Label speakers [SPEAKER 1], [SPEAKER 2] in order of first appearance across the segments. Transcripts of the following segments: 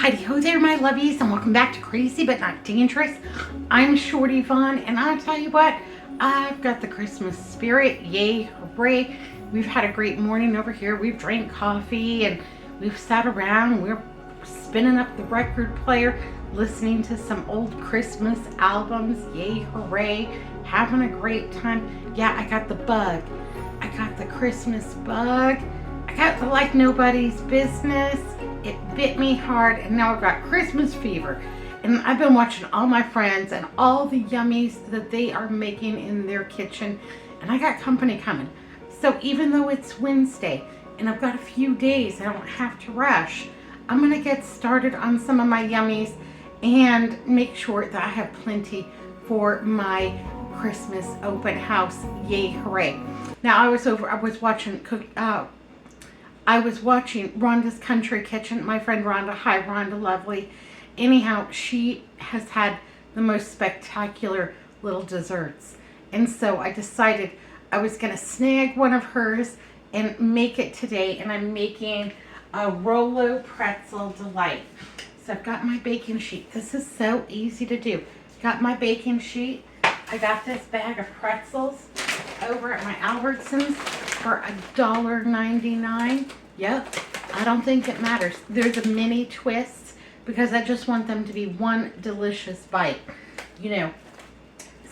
[SPEAKER 1] Heidi ho there, my lovies, and welcome back to Crazy But Not Dangerous. I'm Shortie Vaughn, and I'll tell you what, I've got the Christmas spirit. Yay, hooray. We've had a great morning over here. We've drank coffee, and we've sat around. We're spinning up the record player, listening to some old Christmas albums. Yay, hooray. Having a great time. Yeah, I got the bug. I got the Christmas bug. I got the like nobody's business. It bit me hard, and now I've got Christmas fever. And I've been watching all my friends and all the yummies that they are making in their kitchen. And I got company coming. So even though it's Wednesday and I've got a few days, I don't have to rush. I'm going to get started on some of my yummies and make sure that I have plenty for my Christmas open house. Yay, hooray. Now I was watching Rhonda's Country Kitchen. My friend Rhonda, hi Rhonda, lovely. Anyhow, she has had the most spectacular little desserts. And so I decided I was going to snag one of hers and make it today. And I'm making a Rolo pretzel delight. So I've got my baking sheet. This is so easy to do. Got my baking sheet. I got this bag of pretzels over at my Albertsons for $1.99. Yep, I don't think it matters. There's a mini twist because I just want them to be one delicious bite, you know.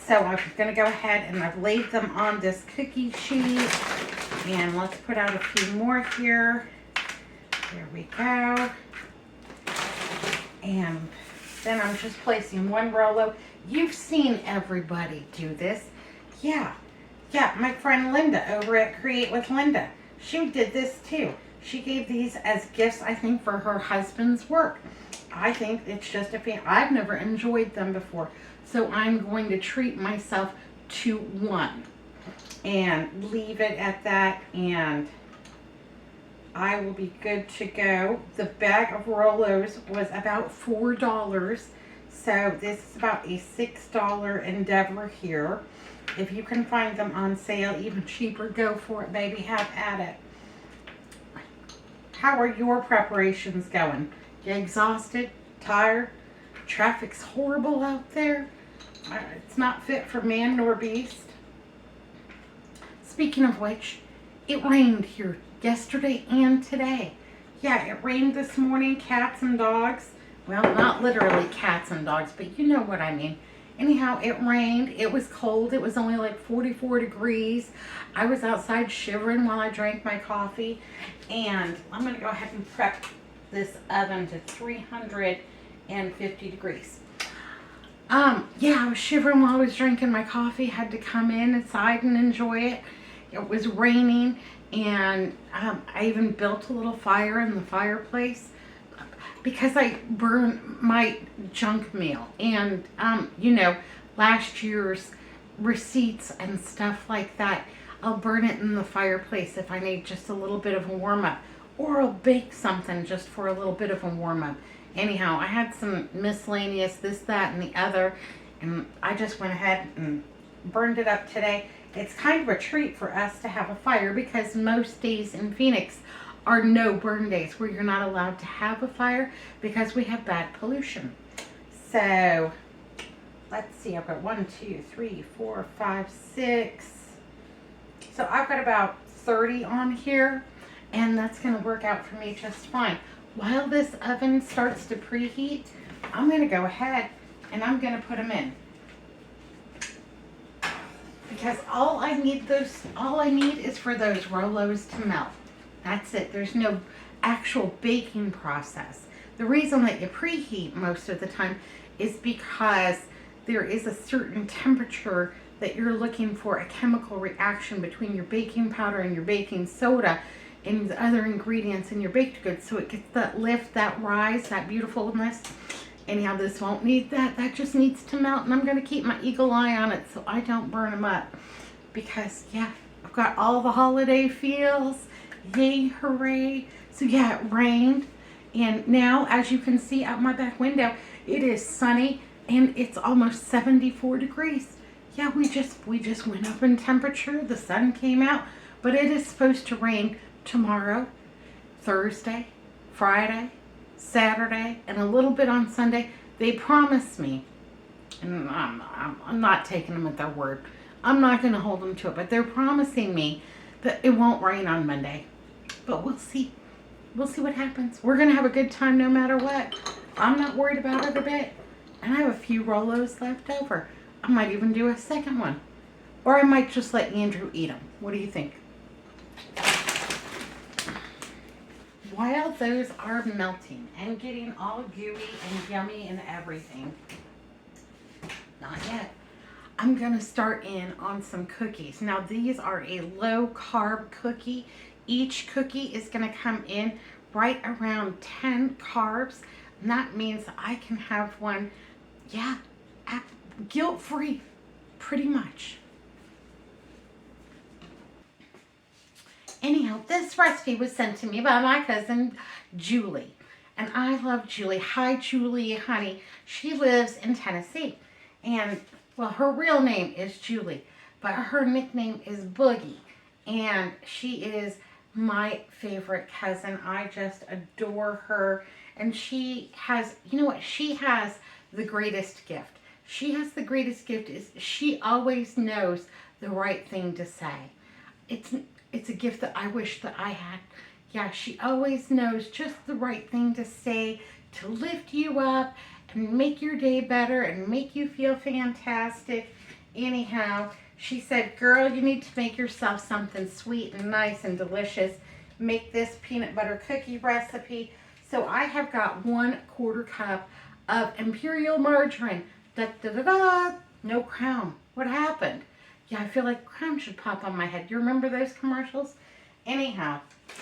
[SPEAKER 1] So I'm going to go ahead and I've laid them on this cookie sheet. And let's put out a few more here. There we go. And then I'm just placing one Rolo. You've seen everybody do this. Yeah, my friend Linda over at Create with Linda. She did this too. She gave these as gifts, I think, for her husband's work. I think it's just I've never enjoyed them before. So I'm going to treat myself to one and leave it at that, and I will be good to go. The bag of Rolos was about $4. So this is about a $6 endeavor here. If you can find them on sale, even cheaper, go for it, baby. Have at it. How are your preparations going? You exhausted? Tired? Traffic's horrible out there. It's not fit for man nor beast. Speaking of which, it rained here yesterday and today. Yeah, it rained this morning, cats and dogs. Well, not literally cats and dogs, but you know what I mean. Anyhow, it rained. It was cold. It was only like 44 degrees. I was outside shivering while I drank my coffee. And I'm going to go ahead and prep this oven to 350 degrees. Yeah, I was shivering while I was drinking my coffee. Had to come inside and enjoy it. It was raining, and I even built a little fire in the fireplace because I burn my junk mail, and you know, last year's receipts and stuff like that. I'll burn it in the fireplace if I need just a little bit of a warm-up, or I'll bake something just for a little bit of a warm-up. Anyhow, I had some miscellaneous this, that, and the other, and I just went ahead and burned it up today. It's kind of a treat for us to have a fire because most days in Phoenix are no burn days where you're not allowed to have a fire because we have bad pollution. So let's see, I've got 1, 2, 3, 4, 5, 6. So I've got about 30 on here, and that's going to work out for me just fine. While this oven starts to preheat, I'm going to go ahead and I'm going to put them in. Because all I need is for those Rolos to melt. That's it. There's no actual baking process. The reason that you preheat most of the time is because there is a certain temperature that you're looking for, a chemical reaction between your baking powder and your baking soda and the other ingredients in your baked goods. So it gets that lift, that rise, that beautifulness. Anyhow, this won't need that. That just needs to melt, and I'm going to keep my eagle eye on it so I don't burn them up. Because, yeah, I've got all the holiday feels. Yay, hooray. So, yeah, it rained. And now, as you can see out my back window, it is sunny, and it's almost 74 degrees. Yeah, we just went up in temperature. The sun came out. But it is supposed to rain tomorrow, Thursday, Friday, Saturday and a little bit on Sunday. They promised me, and I'm not taking them at their word. I'm not going to hold them to it, but they're promising me that it won't rain on Monday. But we'll see. We'll see what happens. We're going to have a good time no matter what. I'm not worried about it a bit. And I have a few Rolos left over. I might even do a second one. Or I might just let Andrew eat them. What do you think? While those are melting and getting all gooey and yummy and everything, not yet, I'm going to start in on some cookies. Now, these are a low-carb cookie. Each cookie is going to come in right around 10 carbs. And that means I can have one, yeah, guilt-free, pretty much. Anyhow, this recipe was sent to me by my cousin, Julie. And I love Julie. Hi, Julie, honey. She lives in Tennessee. And, well, her real name is Julie, but her nickname is Boogie. And she is my favorite cousin. I just adore her. And she has, you know what? She has the greatest gift. She has the greatest gift is she always knows the right thing to say. It's a gift that I wish that I had. Yeah, she always knows just the right thing to say to lift you up and make your day better and make you feel fantastic. Anyhow, she said, girl, you need to make yourself something sweet and nice and delicious. Make this peanut butter cookie recipe. So I have got 1/4 cup of imperial margarine. Da da da da. No crown. What happened? Yeah, I feel like crown should pop on my head. You remember those commercials? Anyhow,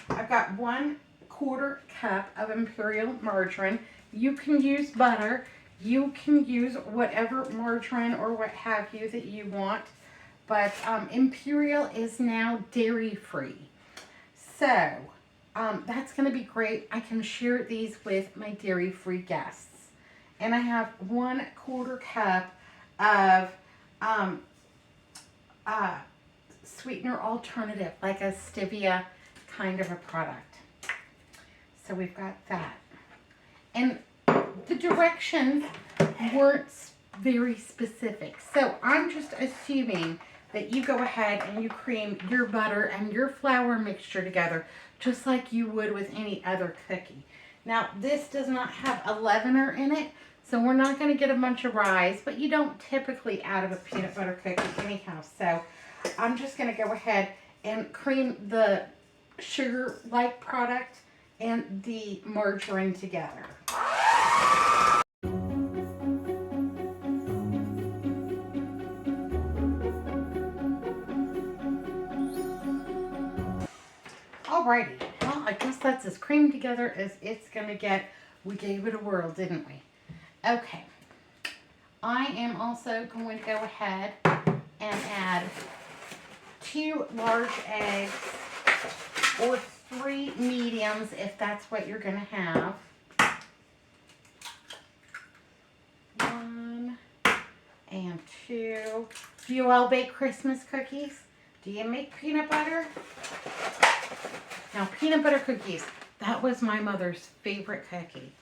[SPEAKER 1] I've got 1/4 cup of imperial margarine. You can use butter. You can use whatever margarine or what have you that you want. But imperial is now dairy-free. So that's going to be great. I can share these with my dairy-free guests. And I have 1/4 cup of sweetener alternative, like a stevia kind of a product. So we've got that. And the directions weren't very specific. So I'm just assuming that you go ahead and you cream your butter and your flour mixture together just like you would with any other cookie. Now, this does not have a leavener in it, so we're not going to get a bunch of rise, but you don't typically out of a peanut butter cookie anyhow. So I'm just going to go ahead and cream the sugar-like product and the margarine together. Alrighty, well, I guess that's as creamed together as it's going to get. We gave it a whirl, didn't we? Okay, I am also going to go ahead and add 2 large eggs or 3 mediums if that's what you're going to have. 1 and 2. Do you all bake Christmas cookies? Do you make peanut butter? Now, peanut butter cookies, that was my mother's favorite cookie.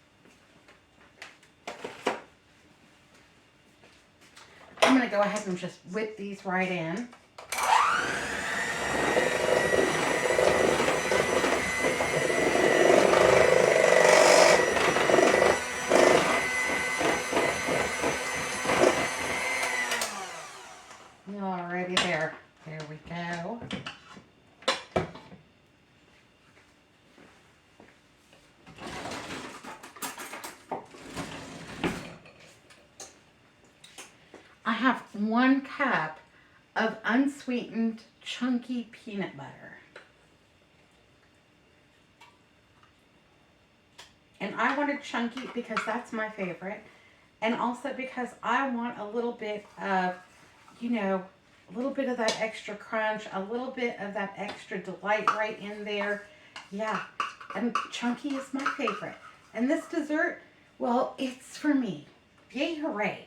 [SPEAKER 1] I'm going to go ahead and just whip these right in. Alrighty there. There we go. I have 1 cup of unsweetened chunky peanut butter. And I wanted chunky because that's my favorite. And also because I want a little bit of, you know, a little bit of that extra crunch, a little bit of that extra delight right in there. Yeah, and chunky is my favorite. And this dessert, well, it's for me. Yay, hooray.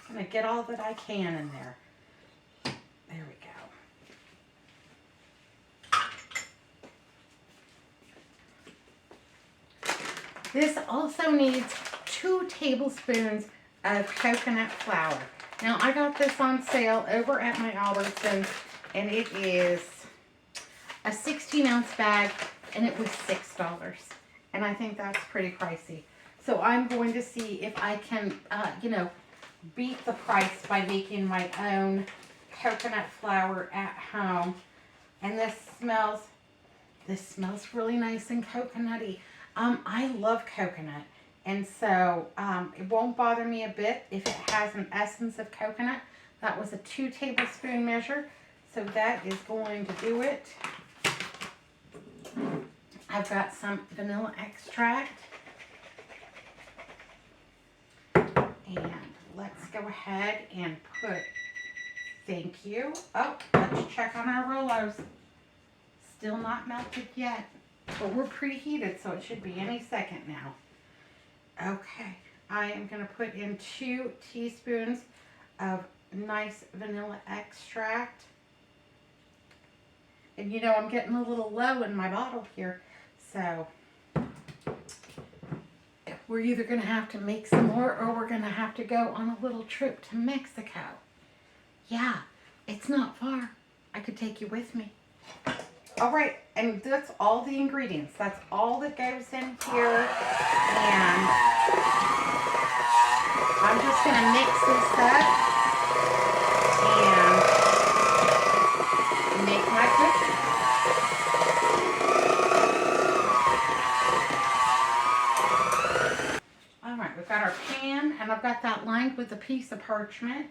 [SPEAKER 1] I'm going to get all that I can in there. This also needs 2 tablespoons of coconut flour. Now, I got this on sale over at my Albertsons, and it is a 16-ounce bag, and it was $6. And I think that's pretty pricey. So I'm going to see if I can, beat the price by making my own coconut flour at home. And this smells really nice and coconutty. I love coconut. And so it won't bother me a bit if it has an essence of coconut. That was a 2 tablespoon measure. So that is going to do it. I've got some vanilla extract. And let's go ahead and put, thank you. Oh, let's check on our Rolos. Still not melted yet, but we're preheated, so it should be any second now. Okay, I am going to put in 2 teaspoons of nice vanilla extract. And you know, I'm getting a little low in my bottle here, so we're either going to have to make some more or we're going to have to go on a little trip to Mexico. Yeah, it's not far. I could take you with me. All right, and that's all the ingredients. That's all that goes in here. And I'm just going to mix this up and make my cookies. All right, we've got our pan, and I've got that lined with a piece of parchment.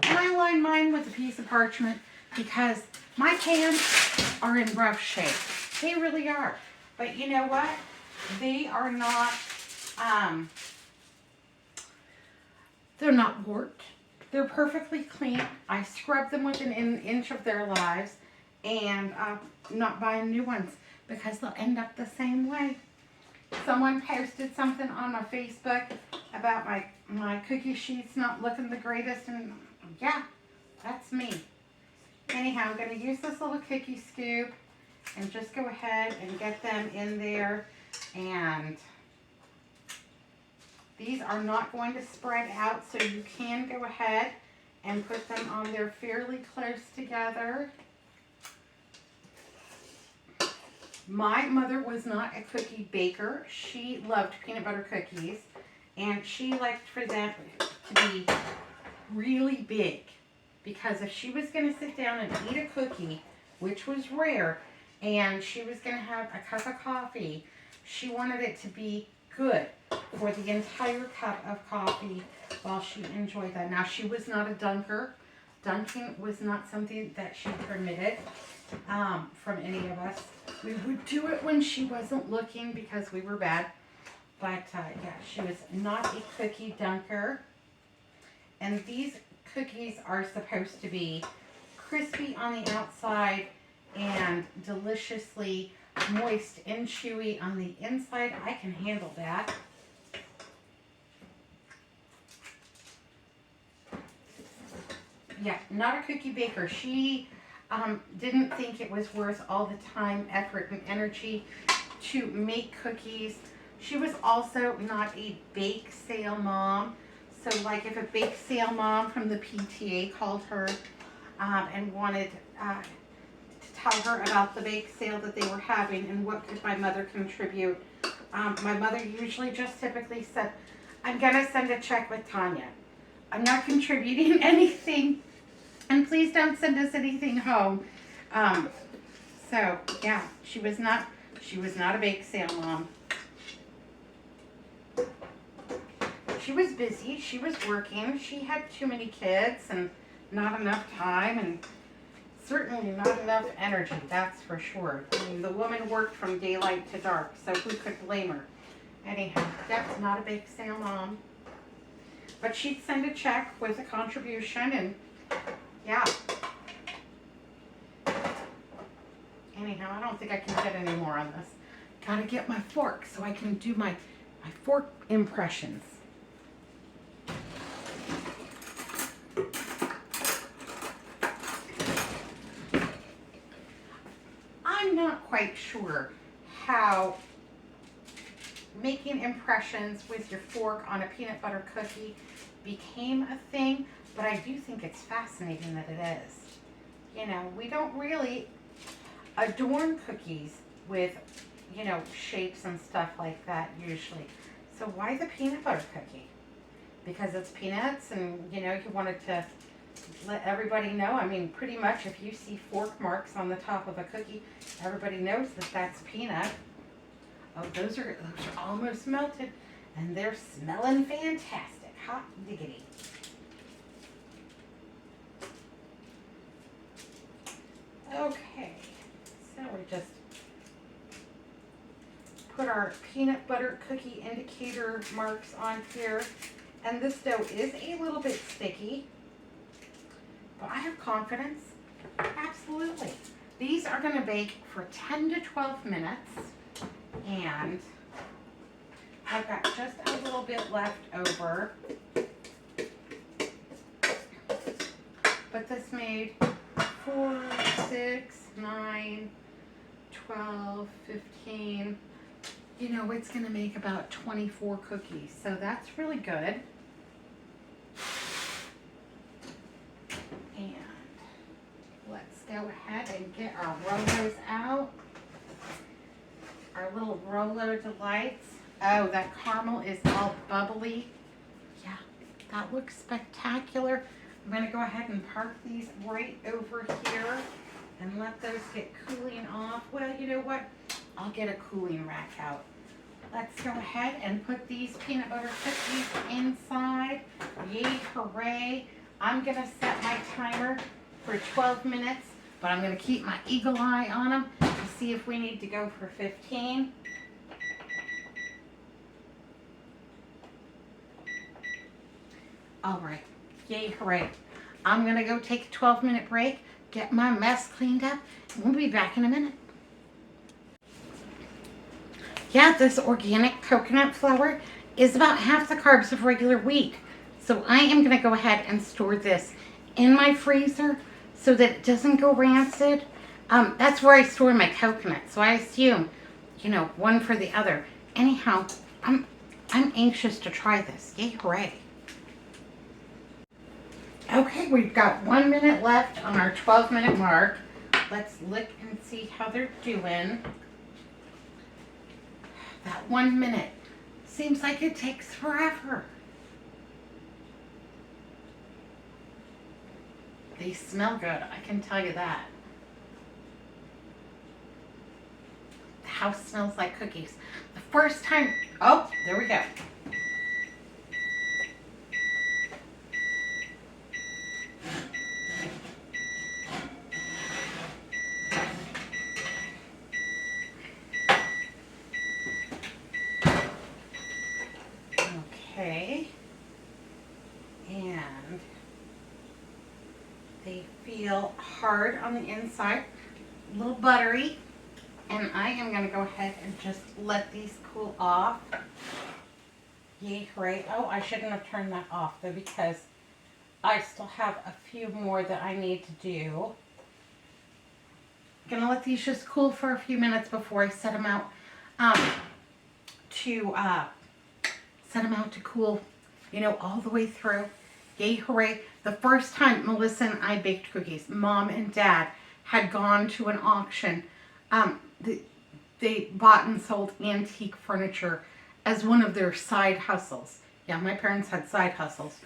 [SPEAKER 1] And I line mine with a piece of parchment because my pans are in rough shape. They really are. But you know what? They are not, they're not warped. They're perfectly clean. I scrub them within an inch of their lives, and I'm not buying new ones because they'll end up the same way. Someone posted something on my Facebook about my cookie sheets not looking the greatest, and yeah, that's me. Anyhow, I'm going to use this little cookie scoop and just go ahead and get them in there. And these are not going to spread out, so you can go ahead and put them on there fairly close together. My mother was not a cookie baker. She loved peanut butter cookies, and she liked for them to be really big, because if she was going to sit down and eat a cookie, which was rare, and she was going to have a cup of coffee, she wanted it to be good for the entire cup of coffee while she enjoyed that. Now, she was not a dunker. Dunking was not something that she permitted from any of us. We would do it when she wasn't looking because we were bad. But yeah, she was not a cookie dunker. And these cookies are supposed to be crispy on the outside and deliciously moist and chewy on the inside. I can handle that. Yeah, not a cookie baker. She didn't think it was worth all the time, effort, and energy to make cookies. She was also not a bake sale mom. So like if a bake sale mom from the PTA called her and wanted to tell her about the bake sale that they were having and what could my mother contribute, my mother usually just typically said, I'm going to send a check with Tanya. I'm not contributing anything, and please don't send us anything home. So yeah, she was not a bake sale mom. She was busy. She was working. She had too many kids and not enough time, and certainly not enough energy, that's for sure. I mean, the woman worked from daylight to dark, so who could blame her? Anyhow, that's not a bake sale mom. But she'd send a check with a contribution, and yeah. Anyhow, I don't think I can get any more on this. Gotta get my fork so I can do my fork impressions. I'm not quite sure how making impressions with your fork on a peanut butter cookie became a thing, but I do think it's fascinating that it is. You know, we don't really adorn cookies with, you know, shapes and stuff like that usually. So why the peanut butter cookie? Because it's peanuts and, you know, you wanted to let everybody know. I mean, pretty much if you see fork marks on the top of a cookie, everybody knows that that's peanut. Oh, those are almost melted and they're smelling fantastic. Hot diggity. Okay, so we just put our peanut butter cookie indicator marks on here. And this dough is a little bit sticky, but I have confidence. Absolutely. These are going to bake for 10 to 12 minutes. And I've got just a little bit left over. But this made 4, 6, 9, 12, 15. You know, it's going to make about 24 cookies. So that's really good. And let's go ahead and get our Rolos out. Our little Rolo delights. Oh, that caramel is all bubbly. Yeah, that looks spectacular. I'm going to go ahead and park these right over here and let those get cooling off. Well, you know what? I'll get a cooling rack out. Let's go ahead and put these peanut butter cookies inside. Yay, hooray. I'm going to set my timer for 12 minutes, but I'm going to keep my eagle eye on them to see if we need to go for 15. All right. Yay, hooray. I'm going to go take a 12-minute break, get my mess cleaned up, and we'll be back in a minute. Yeah, this organic coconut flour is about half the carbs of regular wheat. So I am going to go ahead and store this in my freezer so that it doesn't go rancid. That's where I store my coconut. So I assume, you know, one for the other. Anyhow, I'm anxious to try this. Yay, hooray. Okay, we've got 1 minute left on our 12-minute mark. Let's look and see how they're doing. That 1 minute seems like it takes forever. They smell good, I can tell you that. The house smells like cookies. The first time, oh, there we go. Okay, and they feel hard on the inside, a little buttery, and I am going to go ahead and just let these cool off. Yay, hooray. Oh, I shouldn't have turned that off though because I still have a few more that I need to do. I'm going to let these just cool for a few minutes before I set them out to cool, you know, all the way through. Yay, hooray. The first time Melissa and I baked cookies, Mom and Dad had gone to an auction. They bought and sold antique furniture as one of their side hustles. Yeah, my parents had side hustles.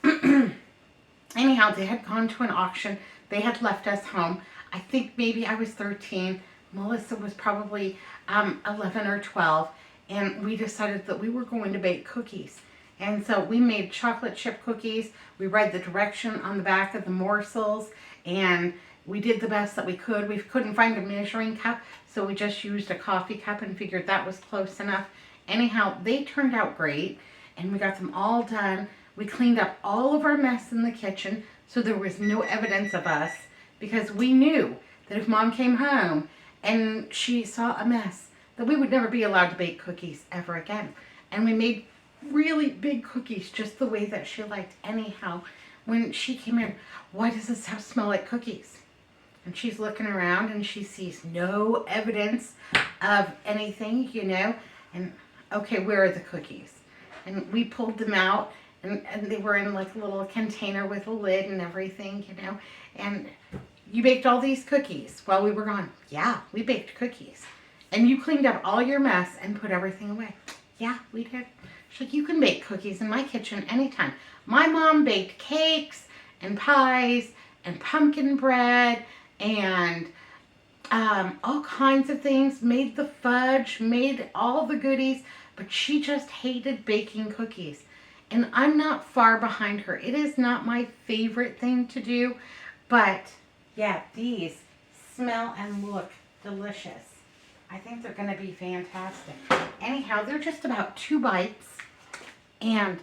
[SPEAKER 1] Anyhow, they had gone to an auction. They had left us home. I think maybe I was 13. Melissa was probably 11 or 12. And we decided that we were going to bake cookies. And so we made chocolate chip cookies. We read the direction on the back of the morsels. And we did the best that we could. We couldn't find a measuring cup. So we just used a coffee cup and figured that was close enough. Anyhow, they turned out great. And we got them all done. We cleaned up all of our mess in the kitchen. So there was no evidence of us. Because we knew that if Mom came home and she saw a mess, that we would never be allowed to bake cookies ever again. And we made really big cookies just the way that she liked. Anyhow, when she came in, why does this house smell like cookies? And she's looking around and she sees no evidence of anything, you know. And okay, where are the cookies? And we pulled them out, and they were in like a little container with a lid and everything, you know. And you baked all these cookies while we were gone. Yeah, we baked cookies. And you cleaned up all your mess and put everything away. Yeah, we did. She's like, you can bake cookies in my kitchen anytime. My mom baked cakes and pies and pumpkin bread and all kinds of things, made the fudge, made all the goodies, but she just hated baking cookies. And I'm not far behind her. It is not my favorite thing to do, but yeah, these smell and look delicious. I think they're going to be fantastic. Anyhow, they're just about 2 bites, and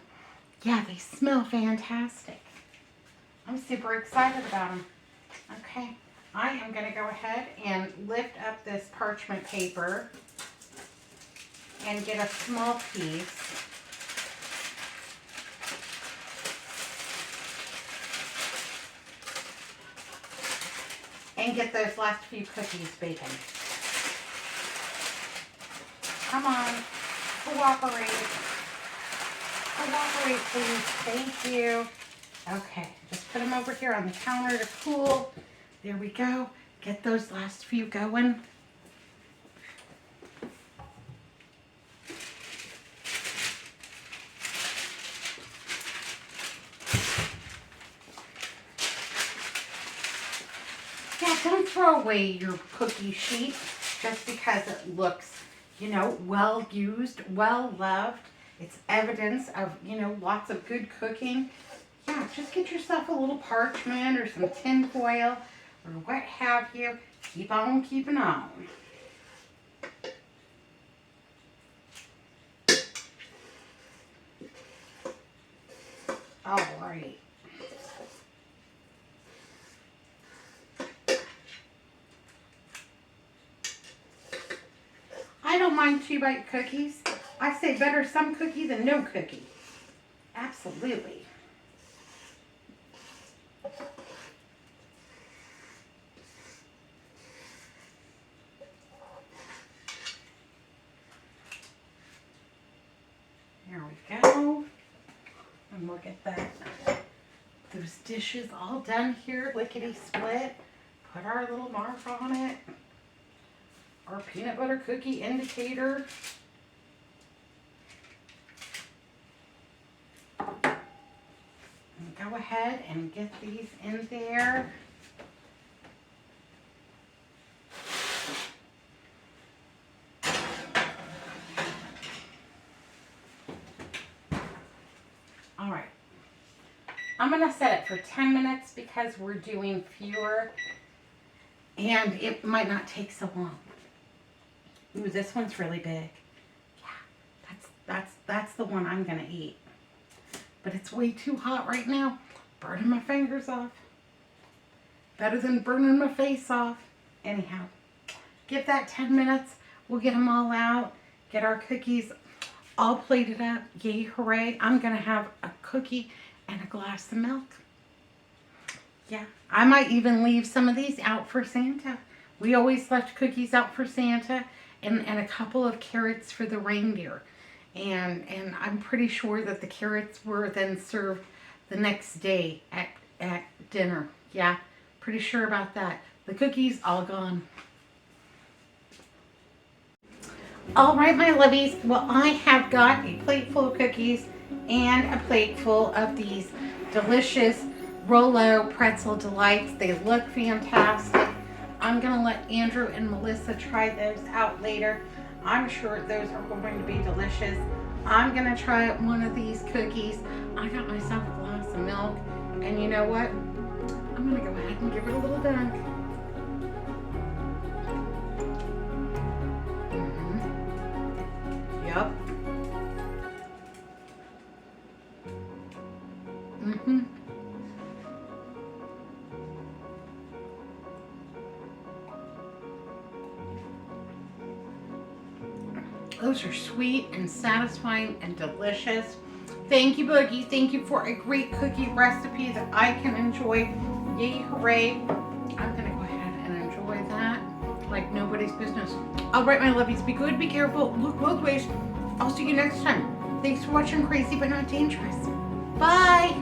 [SPEAKER 1] yeah, they smell fantastic. I'm super excited about them. Okay. I am going to go ahead and lift up this parchment paper and get a small piece. And get those last few cookies baking. Come on, cooperate. Cooperate, please. Thank you. Okay, just put them over here on the counter to cool. There we go. Get those last few going. Yeah, don't throw away your cookie sheet just because it looks, you know, well used, well loved. It's evidence of, you know, lots of good cooking. Yeah, just get yourself a little parchment or some tin foil or what have you. Keep on keeping on. All right. I don't mind 2-bite cookies. I say better some cookie than no cookie. Absolutely. There we go. And we'll get those dishes all done here, lickety split. Put our little mark on it. Our peanut butter cookie indicator. And go ahead and get these in there. All right. I'm going to set it for 10 minutes because we're doing fewer and it might not take so long. Ooh, this one's really big. Yeah, that's the one I'm going to eat. But it's way too hot right now. Burning my fingers off. Better than burning my face off. Anyhow, give that 10 minutes. We'll get them all out. Get our cookies all plated up. Yay, hooray. I'm going to have a cookie and a glass of milk. Yeah, I might even leave some of these out for Santa. We always left cookies out for Santa and a couple of carrots for the reindeer. And I'm pretty sure that the carrots were then served the next day at dinner. Yeah, pretty sure about that. The cookies all gone. All right, my lovies. Well, I have got a plate full of cookies and a plate full of these delicious Rolo pretzel delights. They look fantastic. I'm going to let Andrew and Melissa try those out later. I'm sure those are going to be delicious. I'm going to try one of these cookies. I got myself a glass of milk. And you know what? I'm going to go ahead and give it a little dunk. Yep. Those are sweet and satisfying and delicious. Thank you, Boogie. Thank you for a great cookie recipe that I can enjoy. Yay, hooray. I'm going to go ahead and enjoy that like nobody's business. All right, my lovies, be good, be careful, look both ways. I'll see you next time. Thanks for watching Crazy But Not Dangerous. Bye.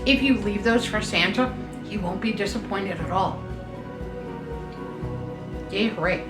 [SPEAKER 1] If you leave those for Santa, he won't be disappointed at all. Yeah, right.